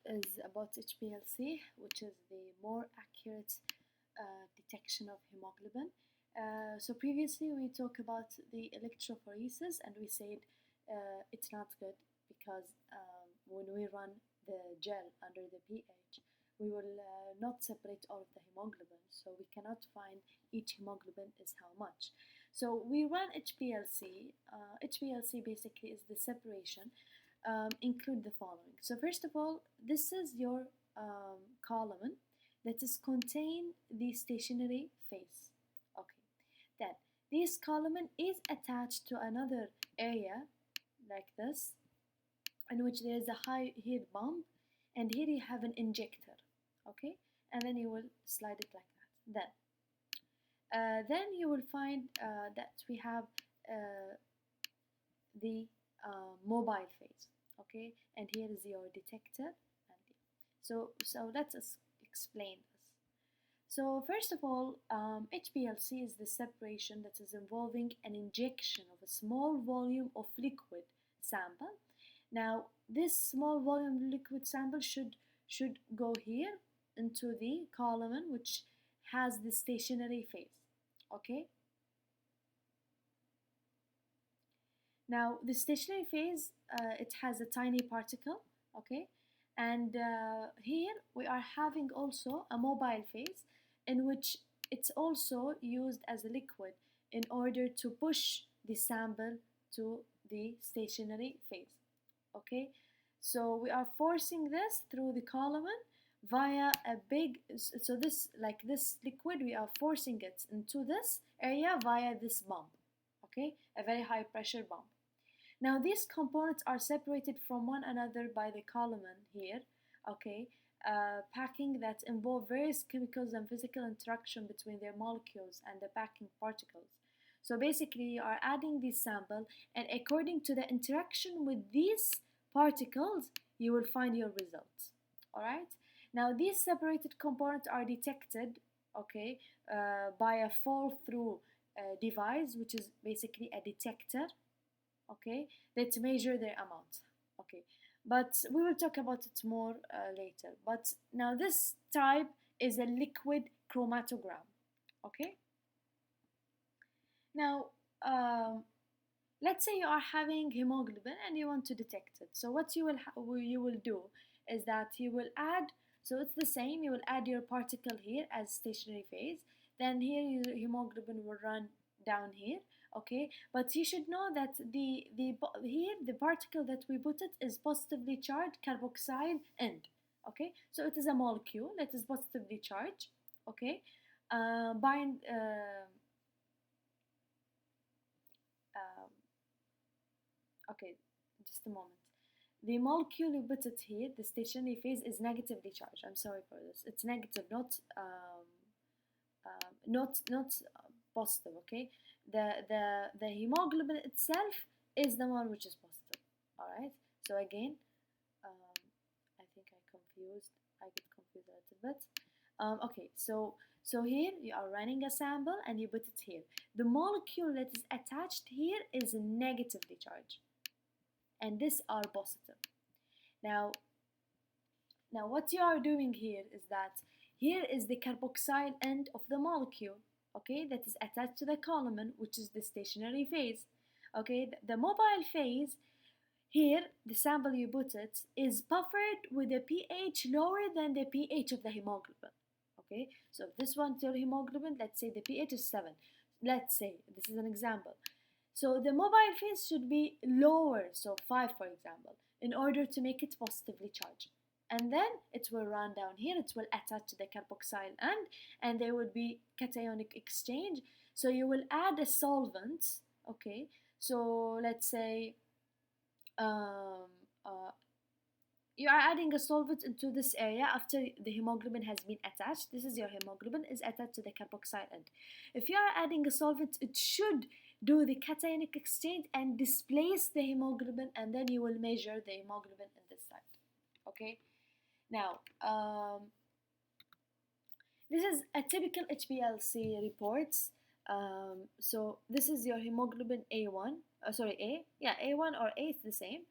is about HPLC, which is the more accurate detection of hemoglobin. So previously we talked about the electrophoresis, and we said it's not good because when we run the gel under the pH, we will not separate all of the hemoglobin, so we cannot find each hemoglobin is how much. So we run HPLC. HPLC basically is the separation. Include the following. So first of all, this is your column that is contain the stationary phase. Okay. Then this column is attached to another area like this, in which there is a high here bump, and here you have an injector. Okay, and then you will slide it like that. Then you will find that we have the mobile phase. Okay, and here is your detector. And so let us explain this. So first of all, HPLC is the separation that is involving an injection of a small volume of liquid sample. Now this small volume liquid sample should go here into the column which has the stationary phase. Okay. Now the stationary phase, it has a tiny particle. Okay, and here we are having also a mobile phase in which it's also used as a liquid in order to push the sample to the stationary phase. Okay, so we are forcing this through the column via a big, so this, like this liquid, we are forcing it into this area via this bump. Okay, a very high pressure bump. Now these components are separated from one another by the column here. Okay, packing that involve various chemicals and physical interaction between their molecules and the packing particles. So basically you are adding this sample, and according to the interaction with these particles you will find your results. Alright, now these separated components are detected, okay, by a fall through device, which is basically a detector, okay, that measure their amount. Okay, but we will talk about it more later. But now this type is a liquid chromatogram. Okay, now let's say you are having hemoglobin and you want to detect it. So what you will do is that you will add, so it's the same, you will add your particle here as stationary phase, then here your hemoglobin will run down here. Okay, but you should know that here the particle that we put it is positively charged carboxyl end. Okay, so it is a molecule that is positively charged. Okay, bind okay, just a moment. The molecule you put it here, the stationary phase, is negatively charged. I'm sorry for this. It's negative, not positive. Okay, the hemoglobin itself is the one which is positive. All right. So again, I think I get confused a little bit. Okay, so here you are running a sample and you put it here. The molecule that is attached here is negatively charged, and these are positive. Now what you are doing here is that here is the carboxyl end of the molecule, okay, that is attached to the column, which is the stationary phase. Okay, the mobile phase, here the sample you put it is buffered with a pH lower than the pH of the hemoglobin. Okay, so if this one's your hemoglobin, let's say the pH is 7. Let's say, this is an example. So the mobile phase should be lower, so 5 for example, in order to make it positively charged. And then it will run down here, it will attach to the carboxyl end, and there will be cationic exchange. So you will add a solvent, okay, so let's say you are adding a solvent into this area after the hemoglobin has been attached. This is your hemoglobin is attached to the carboxyl end. If you are adding a solvent, it should do the cationic exchange and displace the hemoglobin, and then you will measure the hemoglobin in this side. Okay, now this is a typical HPLC reports. So this is your hemoglobin A1, A1 or A is the same.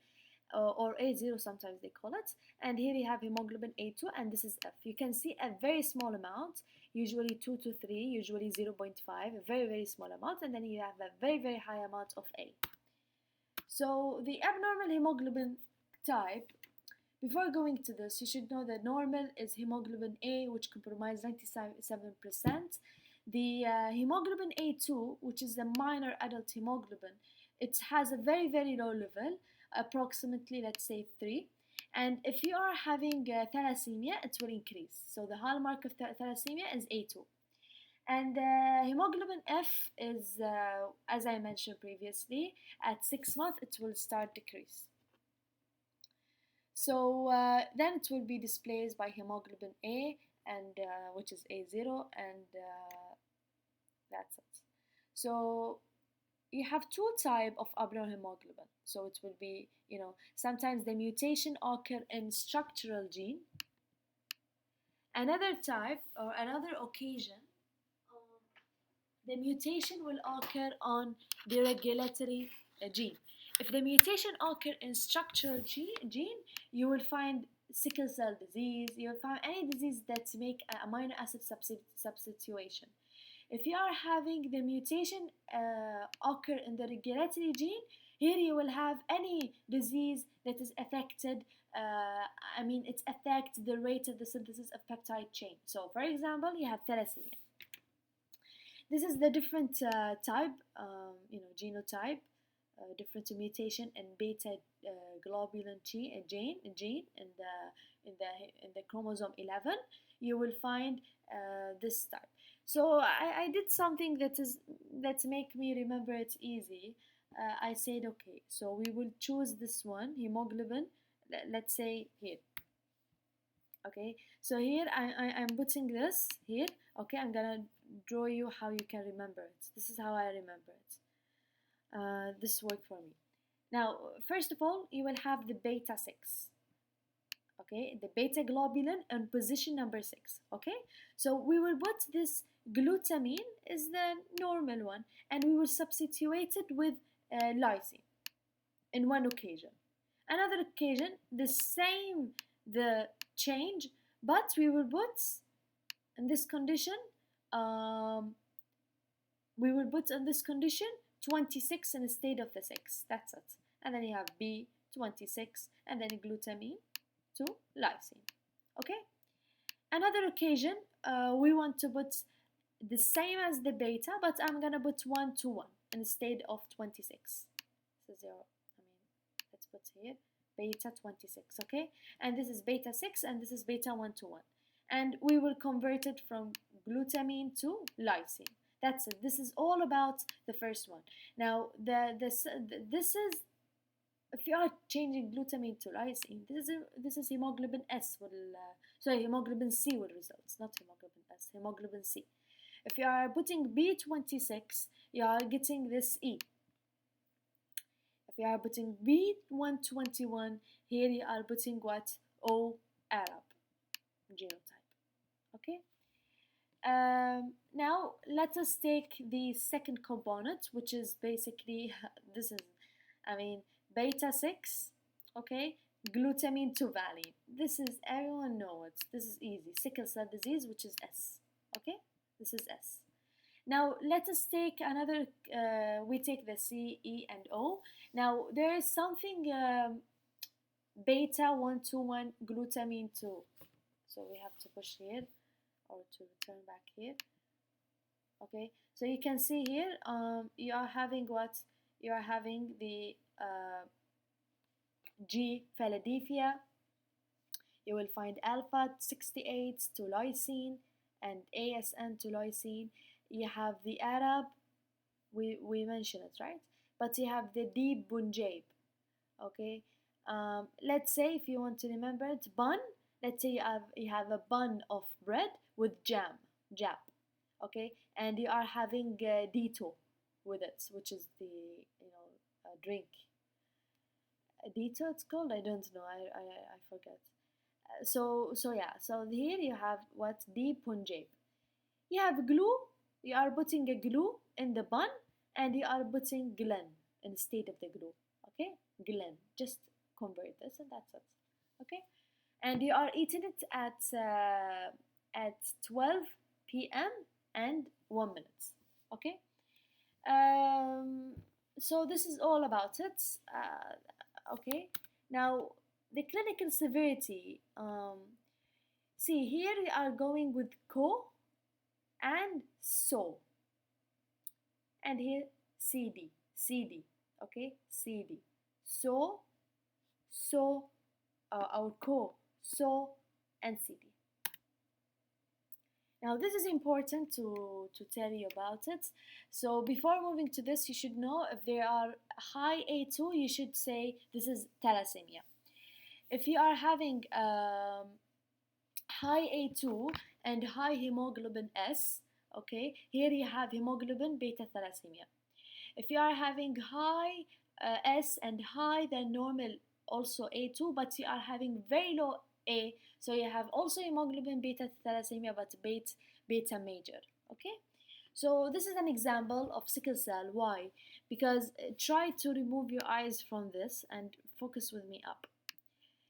or A0 sometimes they call it. And here you have hemoglobin A2, and this is F. You can see a very small amount, usually 2 to 3, usually 0.5, a very, very small amount, and then you have a very, very high amount of A. So the abnormal hemoglobin type, before going to this, you should know that normal is hemoglobin A, which comprises 97%. The hemoglobin A2, which is the minor adult hemoglobin, it has a very, very low level, approximately, let's say, 3. And if you are having thalassemia, it will increase. So the hallmark of thalassemia is A2. And hemoglobin F is, as I mentioned previously, at 6 months it will start decrease. So then it will be displaced by hemoglobin A, and which is A0, and that's it. So you have two types of abnormal hemoglobin. So it will be, sometimes the mutation occur in structural gene. Another type or another occasion, the mutation will occur on the regulatory gene. If the mutation occur in structural gene, you will find sickle cell disease, you will find any disease that make amino acid substitution. If you are having the mutation occur in the regulatory gene, here you will have any disease that is affected, it affects the rate of the synthesis of peptide chain. So, for example, you have thalassemia. This is the different type, genotype, different mutation in beta globulin gene in the chromosome 11. You will find this type. So I did something that make me remember it easy. I said, okay, so we will choose this one, hemoglobin. Let's say here. Okay, so here I'm putting this here. Okay, I'm gonna draw you how you can remember it. This is how I remember it. This worked for me. Now, first of all, you will have the beta 6. Okay, the beta globulin in position number 6. Okay, so we will put this glutamine is the normal one, and we will substitute it with lysine in one occasion. Another occasion, the change, but we will put in this condition, we will put in this condition 26 instead of the 6. That's it. And then you have B26 and then glutamine to lysine. Okay? Another occasion, we want to put the same as the beta, but I'm gonna put 1 to 1 instead of 26. So 0. Let's put here beta 26. Okay? And this is beta 6 and this is beta 1 to 1. And we will convert it from glutamine to lysine. That's it. This is all about the first one. Now, this is, if you are changing glutamine to lysine, this is hemoglobin S hemoglobin C will result, not hemoglobin S, hemoglobin C. If you are putting B26, you are getting this E. If you are putting B121, here you are putting what? O Arab genotype. Okay? Now let us take the second component, which is basically beta 6, okay, glutamine to valine. This is, everyone knows it. This is easy. Sickle cell disease, which is S. Okay, this is S. Now let us take another. We take the C, E, and O. Now there is something beta 121 glutamine 2. So we have to push here, or to return back here. Okay, so you can see here, you are having what? You are having the G. Philadelphia. You will find alpha 68 to lysine and ASN to lysine. You have the Arab, we mentioned it, right? But you have the D. Punjab. Okay, let's say if you want to remember it, bun. Let's say you have a bun of bread with jam. Okay, and you are having Dito with it, which is the drink. Dito it's called, I don't know, I forget. So here you have what? D. Punjab. You have glue. You are putting a glue in the bun, and you are putting Glen instead of the glue. Okay, Glen. Just convert this, and that's it. Okay, and you are eating it at 12 p.m. and 1 minute. Okay, um, so this is all about it. Okay, now the clinical severity. See, here we are going with co and so, and here cd, okay, cd, so, our co, so, and cd. Now this is important to tell you about it. So before moving to this, you should know if there are high A2, you should say this is thalassemia. If you are having high A2 and high hemoglobin S, okay, here you have hemoglobin beta thalassemia. If you are having high S and high than normal, also A2, but you are having very low A, so you have also hemoglobin beta thalassemia, but beta major. Okay, so this is an example of sickle cell. Why? Because try to remove your eyes from this and focus with me up.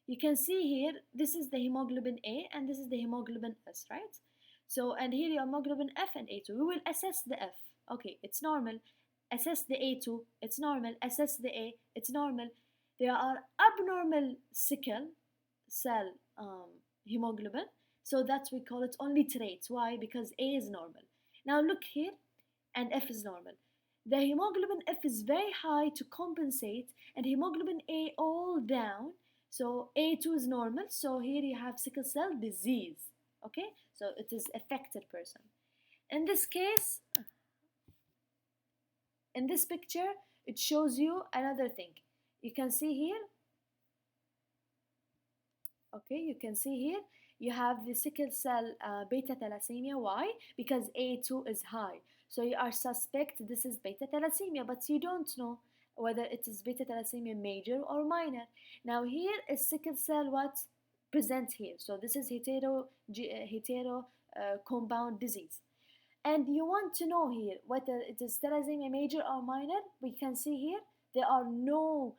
You can see here, this is the hemoglobin A and this is the hemoglobin S, right? So, and here your hemoglobin F and A2. We will assess the F. Okay, it's normal. Assess the A2, it's normal. Assess the A, it's normal. There are abnormal sickle cell hemoglobin, so that's we call it only traits. Why? Because A is normal. Now look here, and F is normal. The hemoglobin F is very high to compensate, and hemoglobin A all down. So A2 is normal. So here you have sickle cell disease. Okay, so it is affected person. In this case, in this picture, it shows you another thing. You can see here, okay, you can see here, you have the sickle cell beta thalassemia. Why? Because A2 is high. So you are suspect this is beta thalassemia, but you don't know whether it is beta thalassemia major or minor. Now here is sickle cell what present here. So this is hetero compound disease. And you want to know here whether it is thalassemia major or minor. We can see here there are no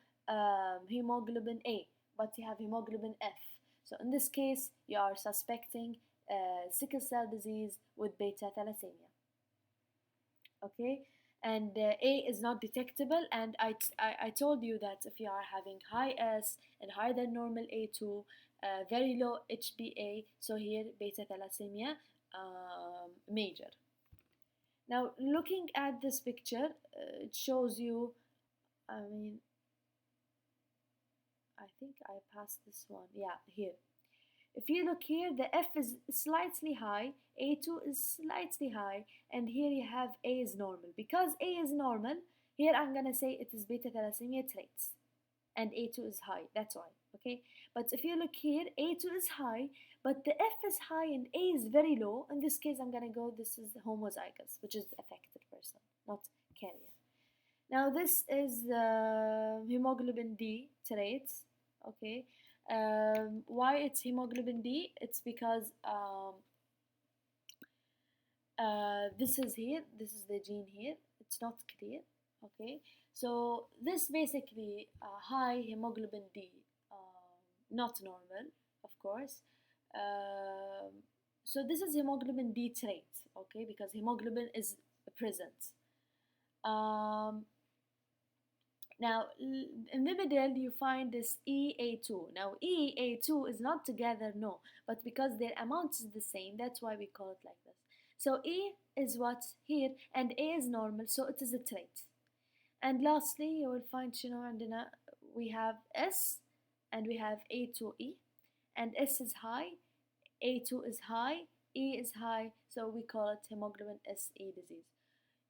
hemoglobin A, but you have hemoglobin F. So in this case, you are suspecting sickle cell disease with beta thalassemia. Okay, and A is not detectable, and I told you that if you are having high S and higher than normal A2, very low HbA, so here beta thalassemia major. Now looking at this picture, it shows you, I mean, I think I passed this one, yeah, here. If you look here, the F is slightly high, A2 is slightly high, and here you have A is normal. Because A is normal, here I'm gonna say it is beta thalassemia traits, and A2 is high, that's why, okay? But if you look here, A2 is high, but the F is high and A is very low. In this case, I'm gonna go, this is homozygous, which is the affected person, not carrier. Now this is hemoglobin D traits, okay? Why it's hemoglobin D? It's because this is here, this is the gene here, it's not clear, okay? So this basically high hemoglobin D, not normal, of course. So this is hemoglobin D trait, okay, because hemoglobin is present. Now, in the middle, you find this EA2. Now, EA2 is not together, no, but because their amount is the same, that's why we call it like this. So E is what here, and A is normal, so it is a trait. And lastly, you will find we have S, and we have A2E, and S is high, A2 is high, E is high, so we call it hemoglobin SE disease.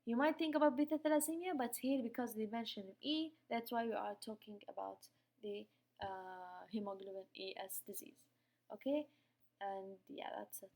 You might think about beta thalassemia, but here because they mention E, that's why we are talking about the hemoglobin ES disease. Okay, and yeah, that's it.